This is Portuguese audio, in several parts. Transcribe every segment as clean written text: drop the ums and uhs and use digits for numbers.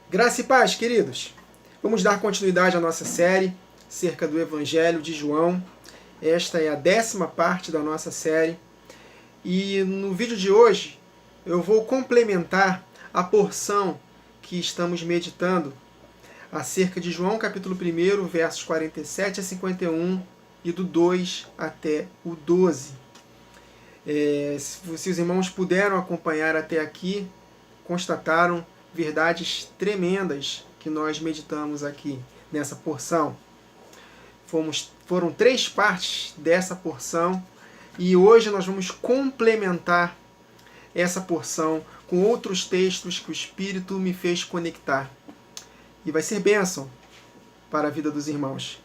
Graça e paz, queridos. Vamos dar continuidade à nossa série acerca do Evangelho de João. Esta é a 10ª parte da nossa série. E no vídeo de hoje eu vou complementar a porção que estamos meditando acerca de João capítulo 1, versos 47 a 51 e do 2 até o 12. Se os irmãos puderam acompanhar até aqui, constataram verdades tremendas que nós meditamos aqui nessa porção. Foram 3 partes dessa porção e hoje nós vamos complementar essa porção com outros textos que o Espírito me fez conectar. E vai ser bênção para a vida dos irmãos.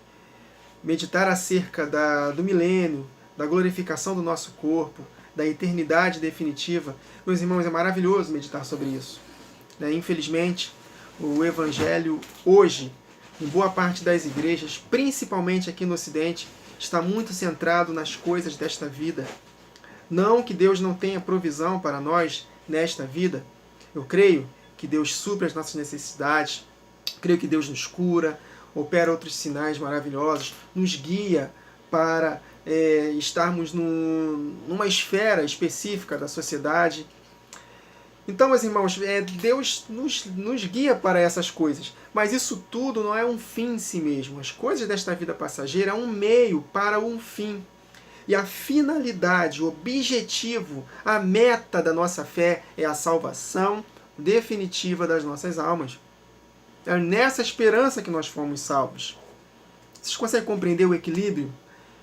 Meditar acerca do milênio, da glorificação do nosso corpo, da eternidade definitiva. Meus irmãos, é maravilhoso meditar sobre isso. Infelizmente, o Evangelho hoje, em boa parte das igrejas, principalmente aqui no Ocidente, está muito centrado nas coisas desta vida. Não que Deus não tenha provisão para nós nesta vida. Eu creio que Deus supre as nossas necessidades, creio que Deus nos cura, opera outros sinais maravilhosos, nos guia para estarmos numa esfera específica da sociedade. Então, meus irmãos, Deus nos guia para essas coisas. Mas isso tudo não é um fim em si mesmo. As coisas desta vida passageira é um meio para um fim. E a finalidade, o objetivo, a meta da nossa fé é a salvação definitiva das nossas almas. É nessa esperança que nós fomos salvos. Vocês conseguem compreender o equilíbrio?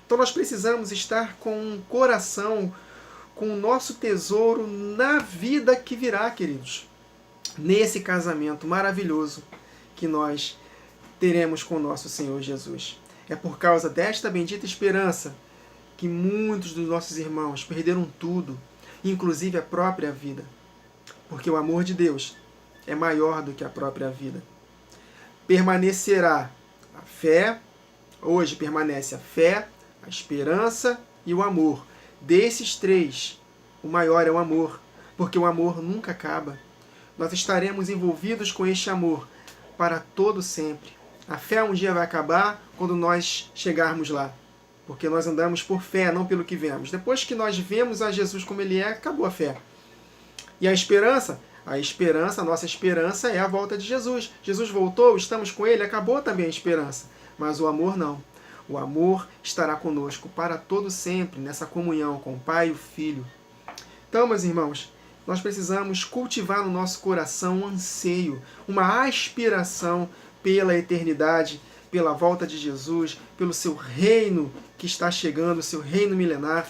Então nós precisamos estar com um coração, com o nosso tesouro na vida que virá, queridos. Nesse casamento maravilhoso que nós teremos com o nosso Senhor Jesus. É por causa desta bendita esperança que muitos dos nossos irmãos perderam tudo, inclusive a própria vida. Porque o amor de Deus é maior do que a própria vida. Permanecerá a fé, hoje permanece a fé, a esperança e o amor. Desses 3, o maior é o amor, porque o amor nunca acaba. Nós estaremos envolvidos com este amor para todo sempre. A fé um dia vai acabar quando nós chegarmos lá, porque nós andamos por fé, não pelo que vemos. Depois que nós vemos a Jesus como Ele é, acabou a fé. E a esperança? A nossa esperança é a volta de Jesus. Jesus voltou, estamos com Ele, acabou também a esperança. Mas o amor não. O amor estará conosco para todo sempre, nessa comunhão com o Pai e o Filho. Então, meus irmãos, nós precisamos cultivar no nosso coração um anseio, uma aspiração pela eternidade, pela volta de Jesus, pelo seu reino que está chegando, o seu reino milenar.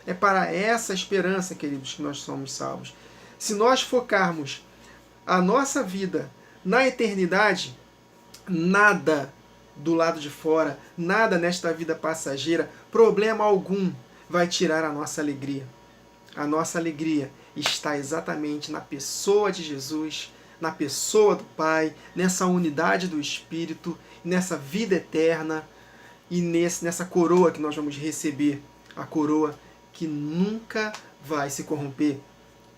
É para essa esperança, queridos, que nós somos salvos. Se nós focarmos a nossa vida na eternidade, nada do lado de fora, nada nesta vida passageira, problema algum vai tirar a nossa alegria. A nossa alegria está exatamente na pessoa de Jesus, na pessoa do Pai, nessa unidade do Espírito, nessa vida eterna e nessa coroa que nós vamos receber, a coroa que nunca vai se corromper.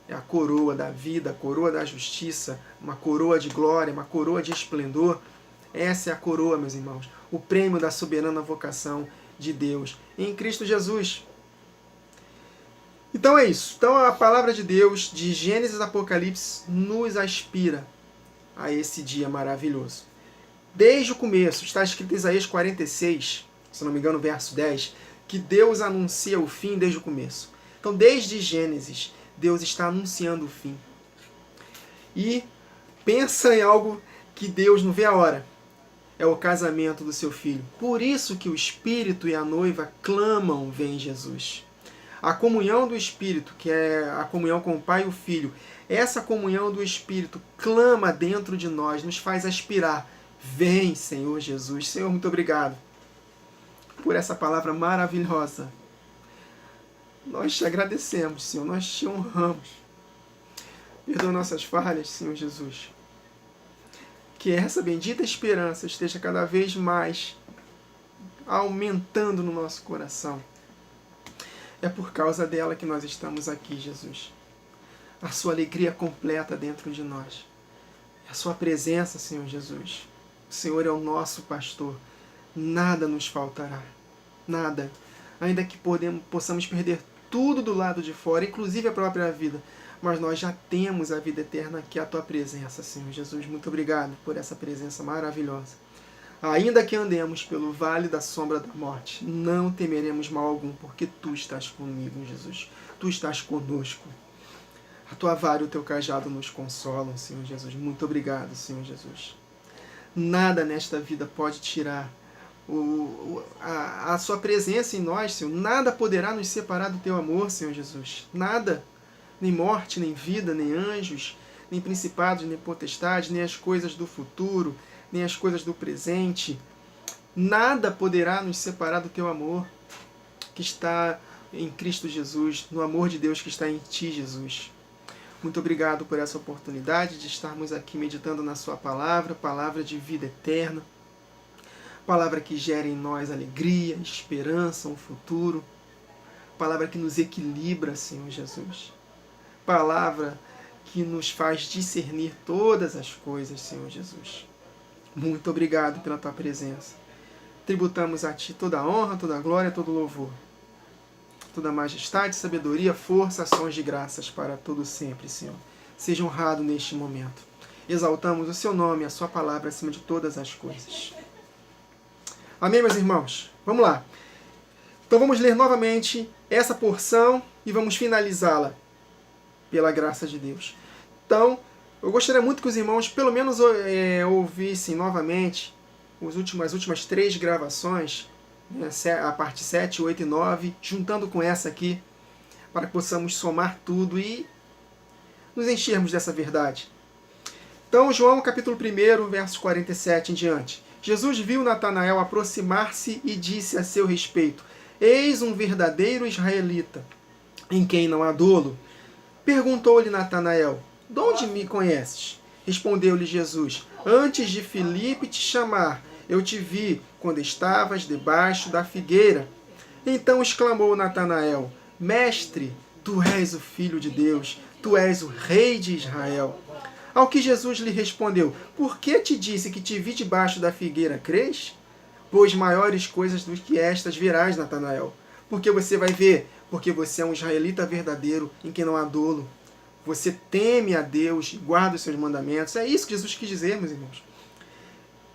É a coroa da vida, a coroa da justiça, uma coroa de glória, uma coroa de esplendor. Essa é a coroa, meus irmãos, o prêmio da soberana vocação de Deus em Cristo Jesus. Então é isso. Então a palavra de Deus, de Gênesis a Apocalipse, nos aspira a esse dia maravilhoso. Desde o começo, está escrito em Isaías 46, se não me engano, verso 10, que Deus anuncia o fim desde o começo. Então, desde Gênesis, Deus está anunciando o fim. E pensa em algo que Deus não vê a hora. É o casamento do seu filho. Por isso que o Espírito e a noiva clamam, vem Jesus. A comunhão do Espírito, que é a comunhão com o Pai e o Filho, essa comunhão do Espírito clama dentro de nós, nos faz aspirar. Vem, Senhor Jesus. Senhor, muito obrigado por essa palavra maravilhosa. Nós te agradecemos, Senhor, nós te honramos. Perdoa nossas falhas, Senhor Jesus. Que essa bendita esperança esteja cada vez mais aumentando no nosso coração. É por causa dela que nós estamos aqui, Jesus. A sua alegria completa dentro de nós. a sua presença, Senhor Jesus. O Senhor é o nosso pastor. Nada nos faltará. Nada. Ainda que possamos perder tudo do lado de fora, inclusive a própria vida, mas nós já temos a vida eterna, que é a tua presença, Senhor Jesus. Muito obrigado por essa presença maravilhosa. Ainda que andemos pelo vale da sombra da morte, não temeremos mal algum, porque tu estás comigo, Jesus. Tu estás conosco. A tua vara e o teu cajado nos consolam, Senhor Jesus. Muito obrigado, Senhor Jesus. Nada nesta vida pode tirar a sua presença em nós, Senhor. Nada poderá nos separar do teu amor, Senhor Jesus. Nada. Nem morte, nem vida, nem anjos, nem principados, nem potestades, nem as coisas do futuro, nem as coisas do presente. Nada poderá nos separar do teu amor, que está em Cristo Jesus, no amor de Deus que está em ti, Jesus. Muito obrigado por essa oportunidade de estarmos aqui meditando na sua palavra, palavra de vida eterna, palavra que gera em nós alegria, esperança, um futuro, palavra que nos equilibra, Senhor Jesus, palavra que nos faz discernir todas as coisas, Senhor Jesus. Muito obrigado pela tua presença. Tributamos a ti toda a honra, toda a glória, todo o louvor, toda a majestade, sabedoria, força, ações de graças para todo sempre, Senhor. Seja honrado neste momento. Exaltamos o seu nome, a sua palavra acima de todas as coisas. Amém, meus irmãos? Vamos lá. Então vamos ler novamente essa porção e vamos finalizá-la pela graça de Deus. Então, eu gostaria muito que os irmãos pelo menos ouvissem novamente as últimas 3 gravações, a parte 7, 8 e 9, juntando com essa aqui, para que possamos somar tudo e nos enchermos dessa verdade. Então, João capítulo 1, verso 47 em diante. Jesus viu Natanael aproximar-se e disse a seu respeito: Eis um verdadeiro israelita, em quem não há dolo. Perguntou-lhe Natanael: De onde me conheces? Respondeu-lhe Jesus: Antes de Filipe te chamar, eu te vi quando estavas debaixo da figueira. Então exclamou Natanael: Mestre, tu és o Filho de Deus, tu és o Rei de Israel. Ao que Jesus lhe respondeu: Por que te disse que te vi debaixo da figueira, crês? Pois maiores coisas do que estas verás, Natanael. Porque você vai ver, porque você é um israelita verdadeiro, em quem não há dolo. Você teme a Deus, guarda os seus mandamentos. É isso que Jesus quis dizer, meus irmãos.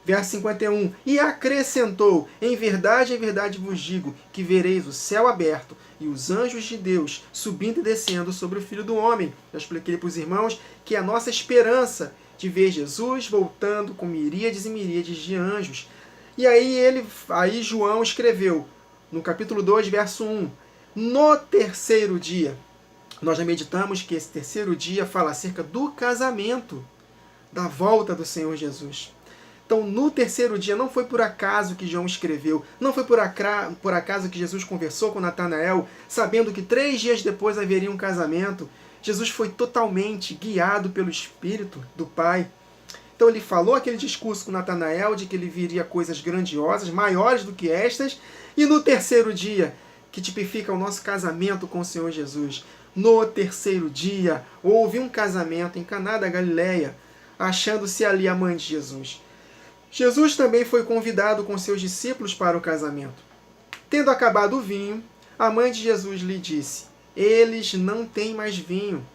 Verso 51. E acrescentou: em verdade vos digo, que vereis o céu aberto e os anjos de Deus subindo e descendo sobre o Filho do Homem. Já expliquei para os irmãos que é a nossa esperança de ver Jesus voltando com miríades e miríades de anjos. E aí João escreveu, no capítulo 2, verso 1, no terceiro dia. Nós já meditamos que esse terceiro dia fala acerca do casamento, da volta do Senhor Jesus. Então, no terceiro dia, não foi por acaso que João escreveu, não foi por acaso que Jesus conversou com Natanael, sabendo que 3 dias depois haveria um casamento. Jesus foi totalmente guiado pelo Espírito do Pai. Então, ele falou aquele discurso com Natanael de que ele viria coisas grandiosas, maiores do que estas, e no terceiro dia, que tipifica o nosso casamento com o Senhor Jesus, no terceiro dia, houve um casamento em Caná da Galileia, achando-se ali a mãe de Jesus. Jesus também foi convidado com seus discípulos para o casamento. Tendo acabado o vinho, a mãe de Jesus lhe disse: Eles não têm mais vinho.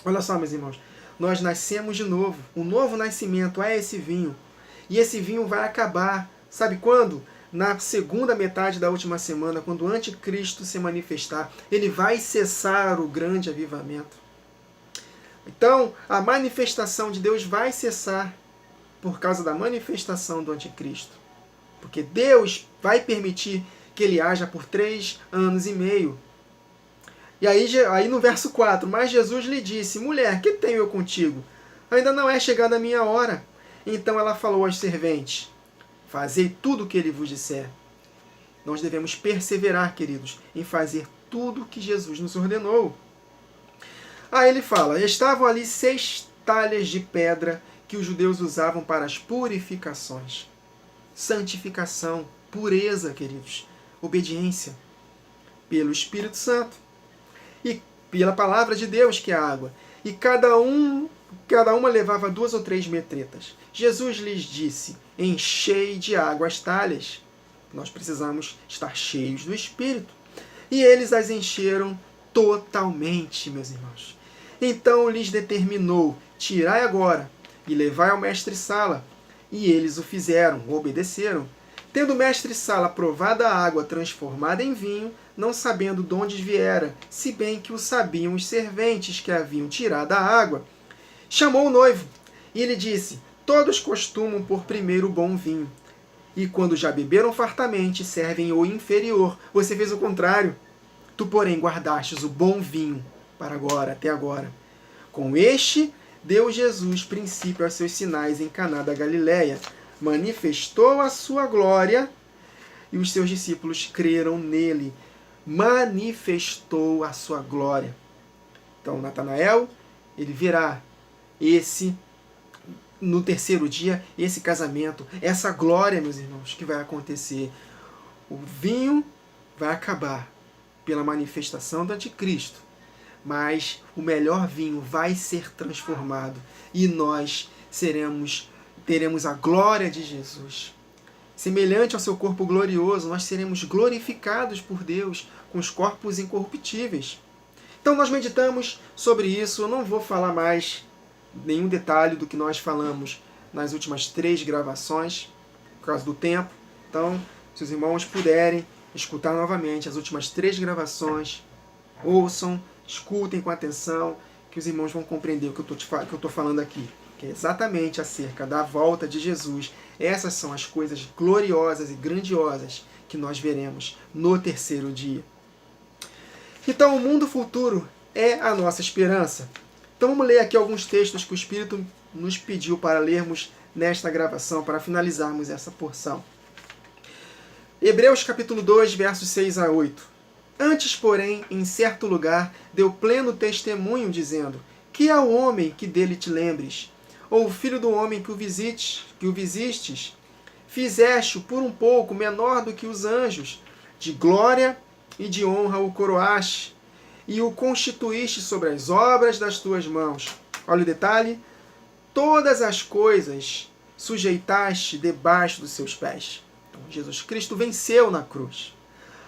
Olha só, meus irmãos, nós nascemos de novo. Um novo nascimento é esse vinho. E esse vinho vai acabar. Sabe quando? Na segunda metade da última semana, quando o anticristo se manifestar, ele vai cessar o grande avivamento. Então, a manifestação de Deus vai cessar por causa da manifestação do anticristo. Porque Deus vai permitir que ele haja por 3 anos e meio. E aí no verso 4, mas Jesus lhe disse: Mulher, que tenho eu contigo? Ainda não é chegada a minha hora. Então ela falou aos serventes: Fazei tudo o que ele vos disser. Nós devemos perseverar, queridos, em fazer tudo o que Jesus nos ordenou. Aí ele fala: Estavam ali 6 talhas de pedra que os judeus usavam para as purificações. Santificação, pureza, queridos, obediência pelo Espírito Santo e pela palavra de Deus, que é a água. E cada um Cada uma levava 2 ou 3 metretas. Jesus lhes disse: enchei de água as talhas. Nós precisamos estar cheios do Espírito. E eles as encheram totalmente, meus irmãos. Então lhes determinou: tirai agora e levai ao mestre-sala. E eles o fizeram, obedeceram. Tendo o mestre-sala provado a água transformada em vinho, não sabendo de onde viera, se bem que o sabiam os serventes que haviam tirado a água, chamou o noivo e lhe disse: todos costumam pôr primeiro o bom vinho, e quando já beberam fartamente, servem o inferior. Você fez o contrário. Tu, porém, guardastes o bom vinho para agora, até agora. Com este, deu Jesus princípio aos seus sinais em Caná da Galileia. Manifestou a sua glória e os seus discípulos creram nele. Manifestou a sua glória. Então, Natanael, ele verá no terceiro dia, esse casamento, essa glória, meus irmãos, que vai acontecer. O vinho vai acabar pela manifestação do anticristo, mas o melhor vinho vai ser transformado e nós teremos a glória de Jesus. Semelhante ao seu corpo glorioso, nós seremos glorificados por Deus com os corpos incorruptíveis. Então nós meditamos sobre isso. Eu não vou falar mais nenhum detalhe do que nós falamos nas últimas 3 gravações, por causa do tempo. Então, se os irmãos puderem escutar novamente as últimas 3 gravações, ouçam, escutem com atenção, que os irmãos vão compreender o que eu estou falando aqui, que é exatamente acerca da volta de Jesus. Essas são as coisas gloriosas e grandiosas que nós veremos no terceiro dia. Então, o mundo futuro é a nossa esperança. Então, vamos ler aqui alguns textos que o Espírito nos pediu para lermos nesta gravação, para finalizarmos essa porção. Hebreus capítulo 2, versos 6 a 8. Antes, porém, em certo lugar, deu pleno testemunho, dizendo: que é o homem que dele te lembres? Ou o filho do homem que o visistes? Fizeste-o por um pouco menor do que os anjos, de glória e de honra o coroaste, e o constituíste sobre as obras das tuas mãos. Olha o detalhe: todas as coisas sujeitaste debaixo dos seus pés. Então, Jesus Cristo venceu na cruz.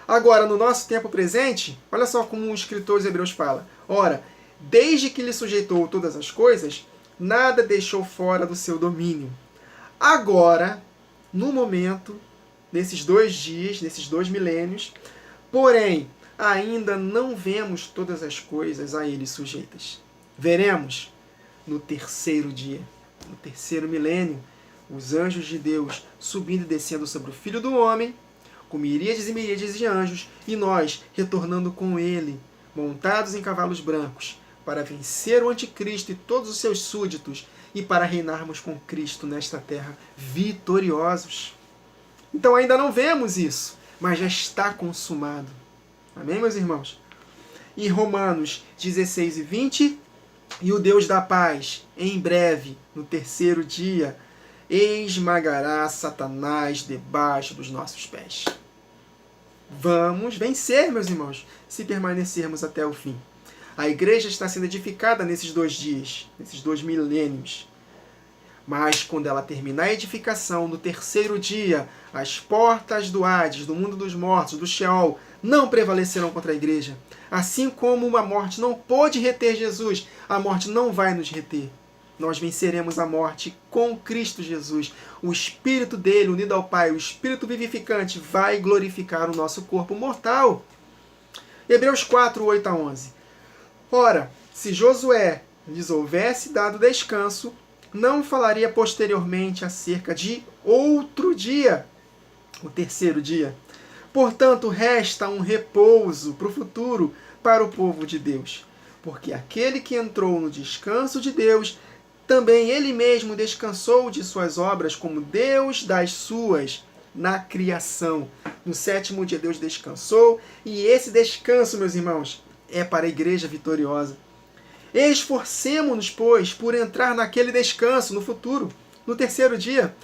Agora, no nosso tempo presente, olha só como o escritor dos Hebreus fala: ora, desde que lhe sujeitou todas as coisas, nada deixou fora do seu domínio. Agora, no momento, nesses 2 dias, nesses 2 milênios, porém, ainda não vemos todas as coisas a ele sujeitas. Veremos no terceiro dia, no terceiro milênio, os anjos de Deus subindo e descendo sobre o Filho do Homem, com miríades e miríades de anjos, e nós retornando com ele, montados em cavalos brancos, para vencer o anticristo e todos os seus súditos, e para reinarmos com Cristo nesta terra vitoriosos. Então ainda não vemos isso, mas já está consumado. Amém, meus irmãos? Em Romanos 16 e 20, e o Deus da paz, em breve, no terceiro dia, esmagará Satanás debaixo dos nossos pés. Vamos vencer, meus irmãos, se permanecermos até o fim. A igreja está sendo edificada nesses 2 dias, nesses 2 milênios. Mas quando ela terminar a edificação, no terceiro dia, as portas do Hades, do mundo dos mortos, do Sheol, não prevalecerão contra a igreja. Assim como a morte não pôde reter Jesus, a morte não vai nos reter. Nós venceremos a morte com Cristo Jesus. O Espírito dele, unido ao Pai, o Espírito vivificante, vai glorificar o nosso corpo mortal. Hebreus 4, 8 a 11. Ora, se Josué lhes houvesse dado descanso, não falaria posteriormente acerca de outro dia, o terceiro dia. Portanto, resta um repouso para o futuro para o povo de Deus. Porque aquele que entrou no descanso de Deus, também ele mesmo descansou de suas obras como Deus das suas na criação. No 7º dia Deus descansou, e esse descanso, meus irmãos, é para a igreja vitoriosa. Esforcemo-nos, pois, por entrar naquele descanso no futuro, no terceiro dia,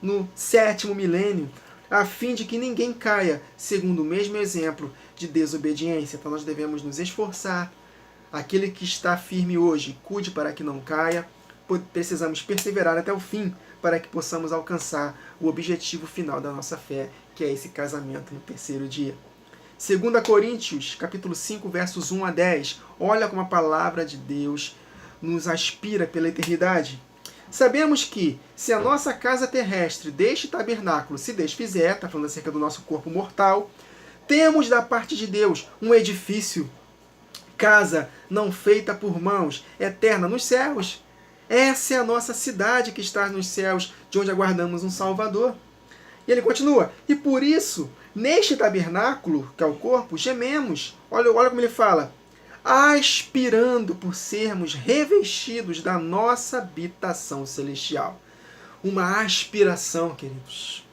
no 7º milênio, a fim de que ninguém caia segundo o mesmo exemplo de desobediência. Então nós devemos nos esforçar. Aquele que está firme hoje, cuide para que não caia, precisamos perseverar até o fim para que possamos alcançar o objetivo final da nossa fé, que é esse casamento no terceiro dia. 2 Coríntios, capítulo 5, versos 1 a 10. Olha como a palavra de Deus nos aspira pela eternidade. Sabemos que, se a nossa casa terrestre deste tabernáculo se desfizer, está falando acerca do nosso corpo mortal, temos da parte de Deus um edifício, casa não feita por mãos, eterna nos céus. Essa é a nossa cidade que está nos céus, de onde aguardamos um Salvador. E ele continua, e por isso, neste tabernáculo, que é o corpo, gememos. Olha como ele fala, aspirando por sermos revestidos da nossa habitação celestial. Uma aspiração, queridos.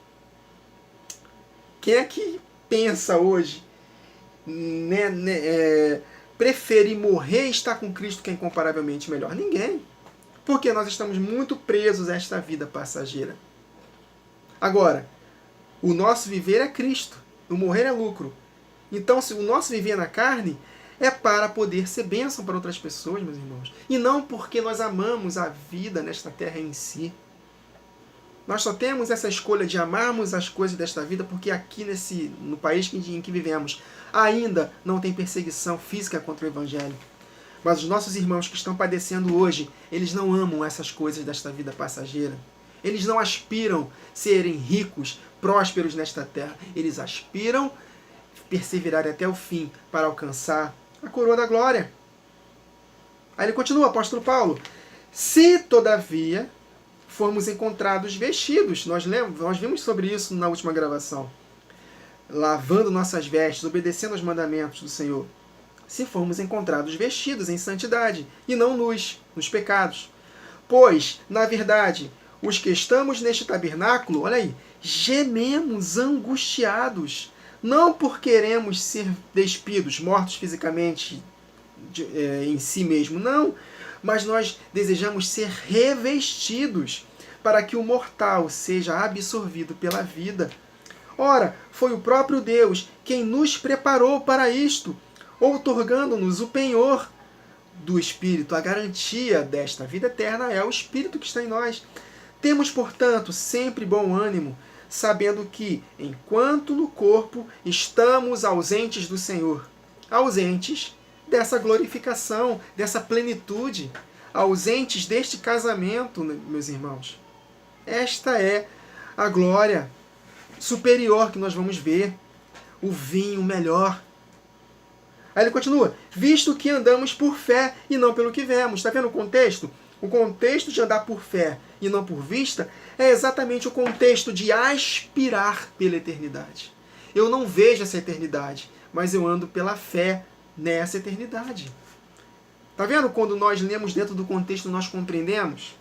Quem é que pensa hoje, preferir morrer e estar com Cristo, que é incomparavelmente melhor? Ninguém. Porque nós estamos muito presos a esta vida passageira. Agora, o nosso viver é Cristo, o morrer é lucro. Então, se o nosso viver na carne é para poder ser bênção para outras pessoas, meus irmãos. E não porque nós amamos a vida nesta terra em si. Nós só temos essa escolha de amarmos as coisas desta vida porque aqui no país em que vivemos ainda não tem perseguição física contra o Evangelho. Mas os nossos irmãos que estão padecendo hoje, eles não amam essas coisas desta vida passageira. Eles não aspiram serem ricos, prósperos nesta terra. Eles aspiram perseverar até o fim para alcançar a coroa da glória. Aí ele continua, o apóstolo Paulo. Se, todavia, formos encontrados vestidos, nós vimos sobre isso na última gravação, lavando nossas vestes, obedecendo aos mandamentos do Senhor. Se formos encontrados vestidos em santidade, e não nos pecados. Pois, na verdade, os que estamos neste tabernáculo, olha aí, gememos angustiados, não por queremos ser despidos, mortos fisicamente em si mesmo, não, mas nós desejamos ser revestidos para que o mortal seja absorvido pela vida. Ora, foi o próprio Deus quem nos preparou para isto, outorgando-nos o penhor do Espírito. A garantia desta vida eterna é o Espírito que está em nós. Temos, portanto, sempre bom ânimo, sabendo que, enquanto no corpo estamos ausentes do Senhor, ausentes dessa glorificação, dessa plenitude, ausentes deste casamento, meus irmãos. Esta é a glória superior que nós vamos ver, o vinho melhor. Aí ele continua, visto que andamos por fé e não pelo que vemos. Está vendo o contexto? O contexto de andar por fé e não por vista é exatamente o contexto de aspirar pela eternidade. Eu não vejo essa eternidade, mas eu ando pela fé nessa eternidade. Está vendo quando nós lemos dentro do contexto nós compreendemos?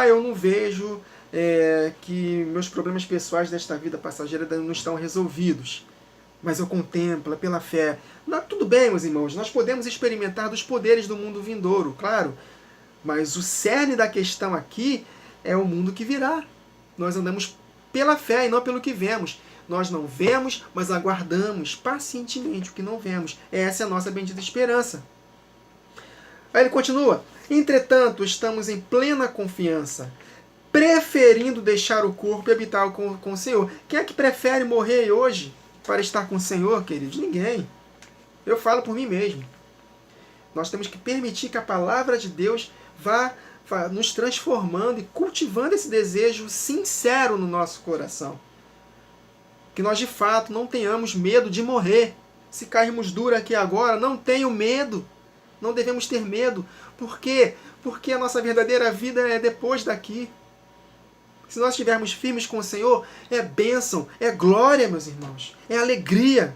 Eu não vejo que meus problemas pessoais desta vida passageira não estão resolvidos. Mas eu contemplo pela fé. Tudo bem, meus irmãos, nós podemos experimentar dos poderes do mundo vindouro, claro. Mas o cerne da questão aqui é o mundo que virá. Nós andamos pela fé e não pelo que vemos. Nós não vemos, mas aguardamos pacientemente o que não vemos. Essa é a nossa bendita esperança. Aí ele continua. Entretanto, estamos em plena confiança, preferindo deixar o corpo e habitar com o Senhor. Quem é que prefere morrer hoje para estar com o Senhor, queridos? Ninguém. Eu falo por mim mesmo. Nós temos que permitir que a palavra de Deus vá nos transformando e cultivando esse desejo sincero no nosso coração. Que nós, de fato, não tenhamos medo de morrer. Se cairmos duro aqui agora, não tenham medo. Não devemos ter medo. Por quê? Porque a nossa verdadeira vida é depois daqui. Se nós estivermos firmes com o Senhor, é bênção, é glória, meus irmãos. É alegria.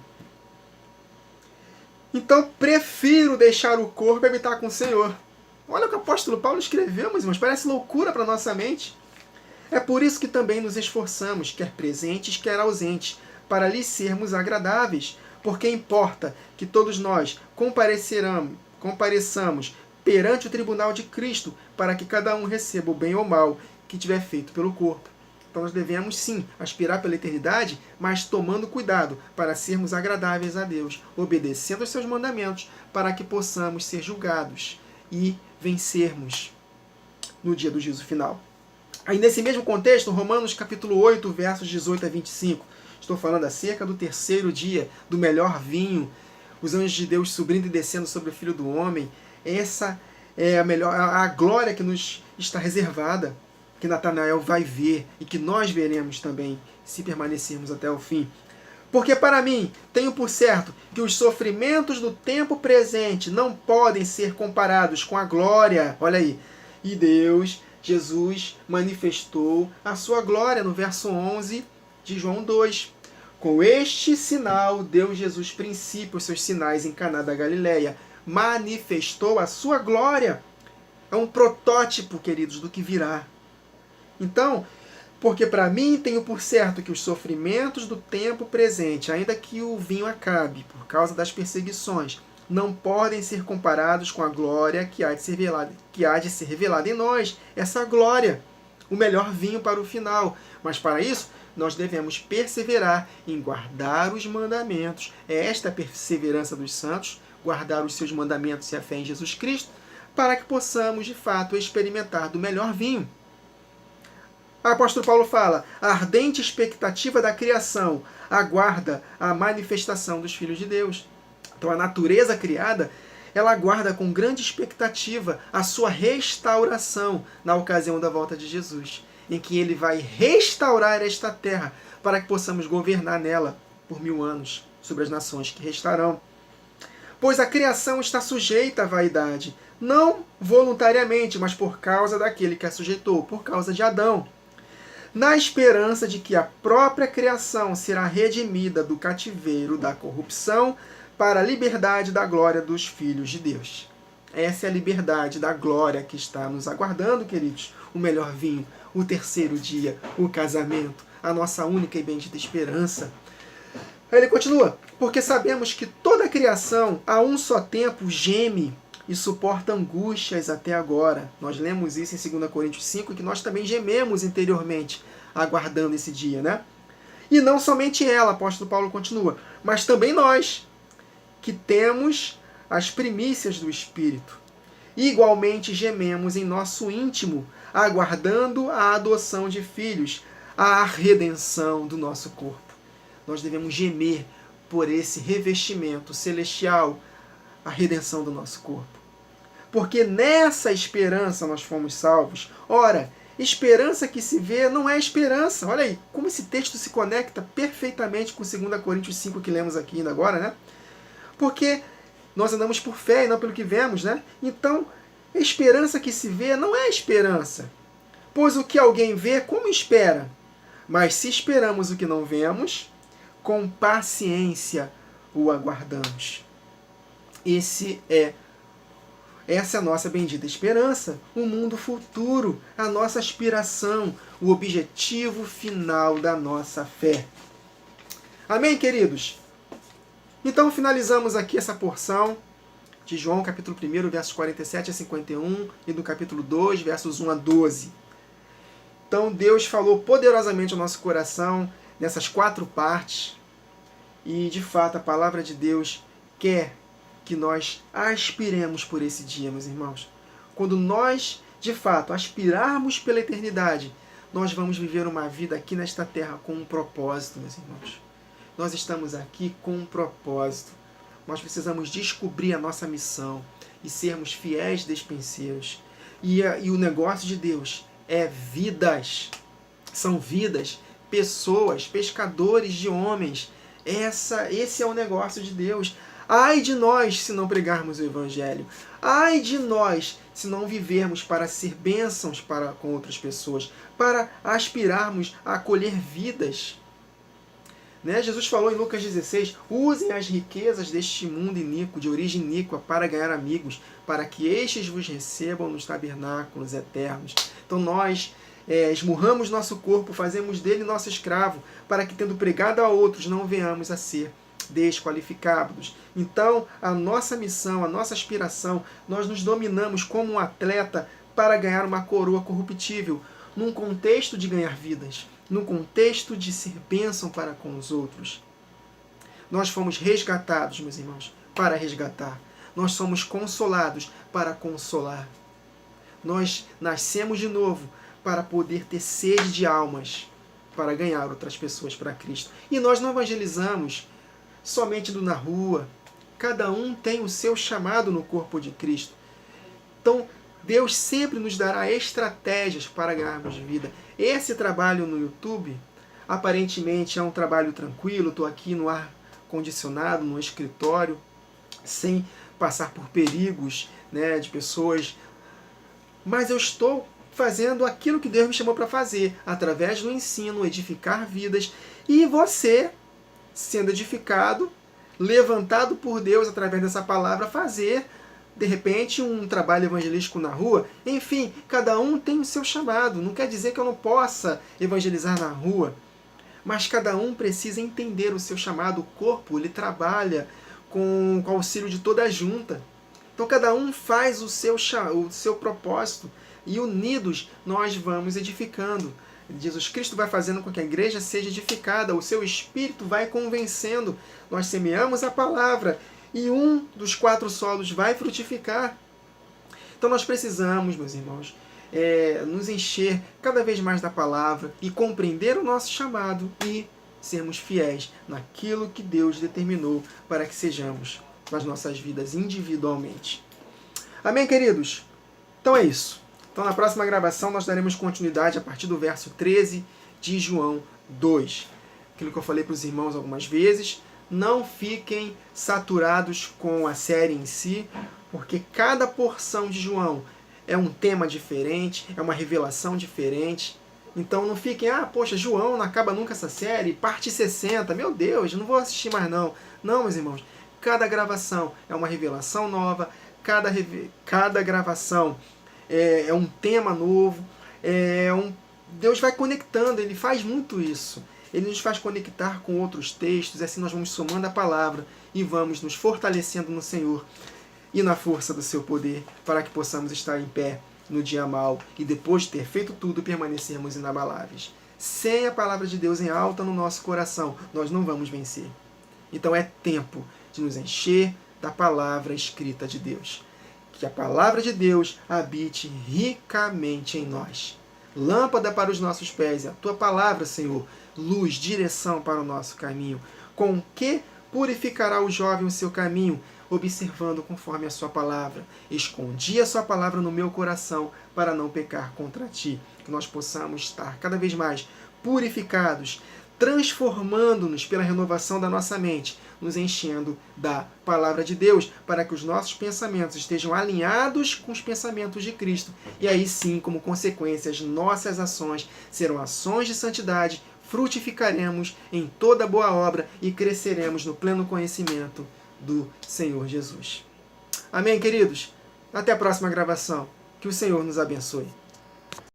Então, prefiro deixar o corpo e habitar com o Senhor. Olha o que o apóstolo Paulo escreveu, meus irmãos. Parece loucura para a nossa mente. É por isso que também nos esforçamos, quer presentes, quer ausentes, para lhes sermos agradáveis. Porque importa que todos nós compareçamos perante o tribunal de Cristo, para que cada um receba o bem ou mal que tiver feito pelo corpo. Então nós devemos sim aspirar pela eternidade, mas tomando cuidado para sermos agradáveis a Deus, obedecendo aos seus mandamentos, para que possamos ser julgados e vencermos no dia do juízo final. Aí nesse mesmo contexto, Romanos capítulo 8, versos 18 a 25, estou falando acerca do terceiro dia, do melhor vinho, os anjos de Deus subindo e descendo sobre o Filho do Homem. Essa é a glória que nos está reservada, que Natanael vai ver e que nós veremos também, se permanecermos até o fim. Porque para mim, tenho por certo que os sofrimentos do tempo presente não podem ser comparados com a glória. Olha aí. E Deus, Jesus, manifestou a sua glória no verso 11 de João 2. Com este sinal deu Jesus princípio, os seus sinais em Caná da Galileia. Manifestou a sua glória. É um protótipo, queridos, do que virá. Então, porque para mim tenho por certo que os sofrimentos do tempo presente, ainda que o vinho acabe por causa das perseguições, não podem ser comparados com a glória que há de ser revelada em nós. Essa glória, o melhor vinho para o final. Mas para isso, nós devemos perseverar em guardar os mandamentos. É esta a perseverança dos santos, guardar os seus mandamentos e a fé em Jesus Cristo, para que possamos, de fato, experimentar do melhor vinho. O apóstolo Paulo fala, a ardente expectativa da criação aguarda a manifestação dos filhos de Deus. Então a natureza criada, ela aguarda com grande expectativa a sua restauração na ocasião da volta de Jesus, em que ele vai restaurar esta terra para que possamos governar nela por 1000 anos sobre as nações que restarão. Pois a criação está sujeita à vaidade, não voluntariamente, mas por causa daquele que a sujeitou, por causa de Adão, na esperança de que a própria criação será redimida do cativeiro da corrupção para a liberdade da glória dos filhos de Deus. Essa é a liberdade da glória que está nos aguardando, queridos. O melhor vinho, o terceiro dia, o casamento, a nossa única e bendita esperança. Aí ele continua, porque sabemos que toda a criação a um só tempo geme e suporta angústias até agora. Nós lemos isso em 2 Coríntios 5, que nós também gememos interiormente, aguardando esse dia, né? E não somente ela, o apóstolo Paulo continua, mas também nós, que temos as primícias do Espírito. Igualmente gememos em nosso íntimo, aguardando a adoção de filhos, a redenção do nosso corpo. Nós devemos gemer por esse revestimento celestial, a redenção do nosso corpo. Porque nessa esperança nós fomos salvos. Ora, esperança que se vê não é esperança. Olha aí, como esse texto se conecta perfeitamente com 2 Coríntios 5 que lemos aqui ainda agora, né? Porque nós andamos por fé e não pelo que vemos, né? Então, esperança que se vê não é esperança. Pois o que alguém vê, como espera? Mas se esperamos o que não vemos, com paciência o aguardamos. Essa é a nossa bendita esperança, o mundo futuro, a nossa aspiração, o objetivo final da nossa fé. Amém, queridos? Então finalizamos aqui essa porção de João, capítulo 1, versos 47 a 51, e do capítulo 2, versos 1 a 12. Então Deus falou poderosamente ao nosso coração nessas 4 partes, e de fato a palavra de Deus quer que nós aspiremos por esse dia, meus irmãos. Quando nós, de fato, aspirarmos pela eternidade, nós vamos viver uma vida aqui nesta terra com um propósito, meus irmãos. Nós estamos aqui com um propósito. Nós precisamos descobrir a nossa missão e sermos fiéis despenseiros. E o negócio de Deus é vidas. São vidas, pessoas, pescadores de homens. Esse é o negócio de Deus. Ai de nós se não pregarmos o Evangelho. Ai de nós se não vivermos para ser bênçãos com outras pessoas, para aspirarmos a acolher vidas. Né? Jesus falou em Lucas 16, usem as riquezas deste mundo iníquo, de origem iníqua, para ganhar amigos, para que estes vos recebam nos tabernáculos eternos. Então nós esmurramos nosso corpo, fazemos dele nosso escravo, para que, tendo pregado a outros, não venhamos a ser desqualificados. Então, a nossa missão, a nossa aspiração, nós nos dominamos como um atleta para ganhar uma coroa corruptível, num contexto de ganhar vidas, num contexto de ser bênção para com os outros. Nós fomos resgatados, meus irmãos, para resgatar. Nós somos consolados para consolar. Nós nascemos de novo para poder ter sede de almas, para ganhar outras pessoas para Cristo. E nós não evangelizamos somente na rua. Cada um tem o seu chamado no corpo de Cristo. Então, Deus sempre nos dará estratégias para ganharmos vida. Esse trabalho no YouTube, aparentemente é um trabalho tranquilo. Estou aqui no ar condicionado, no escritório, sem passar por perigos, né, de pessoas. Mas eu estou fazendo aquilo que Deus me chamou para fazer, através do ensino, edificar vidas. E você, sendo edificado, levantado por Deus através dessa palavra, fazer, de repente, um trabalho evangelístico na rua. Enfim, cada um tem o seu chamado. Não quer dizer que eu não possa evangelizar na rua, mas cada um precisa entender o seu chamado. O corpo, ele trabalha com o auxílio de toda a junta. Então cada um faz o seu propósito e unidos nós vamos edificando. Jesus Cristo vai fazendo com que a igreja seja edificada, o seu Espírito vai convencendo. Nós semeamos a palavra e um dos 4 solos vai frutificar. Então nós precisamos, meus irmãos, nos encher cada vez mais da palavra e compreender o nosso chamado e sermos fiéis naquilo que Deus determinou para que sejamos nas nossas vidas individualmente. Amém, queridos? Então é isso. Então na próxima gravação nós daremos continuidade a partir do verso 13 de João 2. Aquilo que eu falei para os irmãos algumas vezes. Não fiquem saturados com a série em si, porque cada porção de João é um tema diferente, é uma revelação diferente. Então não fiquem, poxa, João não acaba nunca essa série, parte 60, meu Deus, não vou assistir mais não. Não, meus irmãos, cada gravação é uma revelação nova, cada gravação é um tema novo, Deus vai conectando, Ele faz muito isso. Ele nos faz conectar com outros textos, assim nós vamos somando a palavra e vamos nos fortalecendo no Senhor e na força do seu poder, para que possamos estar em pé no dia mau e depois de ter feito tudo, permanecermos inabaláveis. Sem a palavra de Deus em alta no nosso coração, nós não vamos vencer. Então é tempo de nos encher da palavra escrita de Deus. Que a palavra de Deus habite ricamente em nós. Lâmpada para os nossos pés é a tua palavra, Senhor. Luz, direção para o nosso caminho. Com que purificará o jovem o seu caminho? Observando conforme a sua palavra. Escondi a sua palavra no meu coração para não pecar contra ti. Que nós possamos estar cada vez mais purificados, transformando-nos pela renovação da nossa mente, nos enchendo da palavra de Deus, para que os nossos pensamentos estejam alinhados com os pensamentos de Cristo. E aí sim, como consequência, as nossas ações serão ações de santidade, frutificaremos em toda boa obra e cresceremos no pleno conhecimento do Senhor Jesus. Amém, queridos? Até a próxima gravação. Que o Senhor nos abençoe.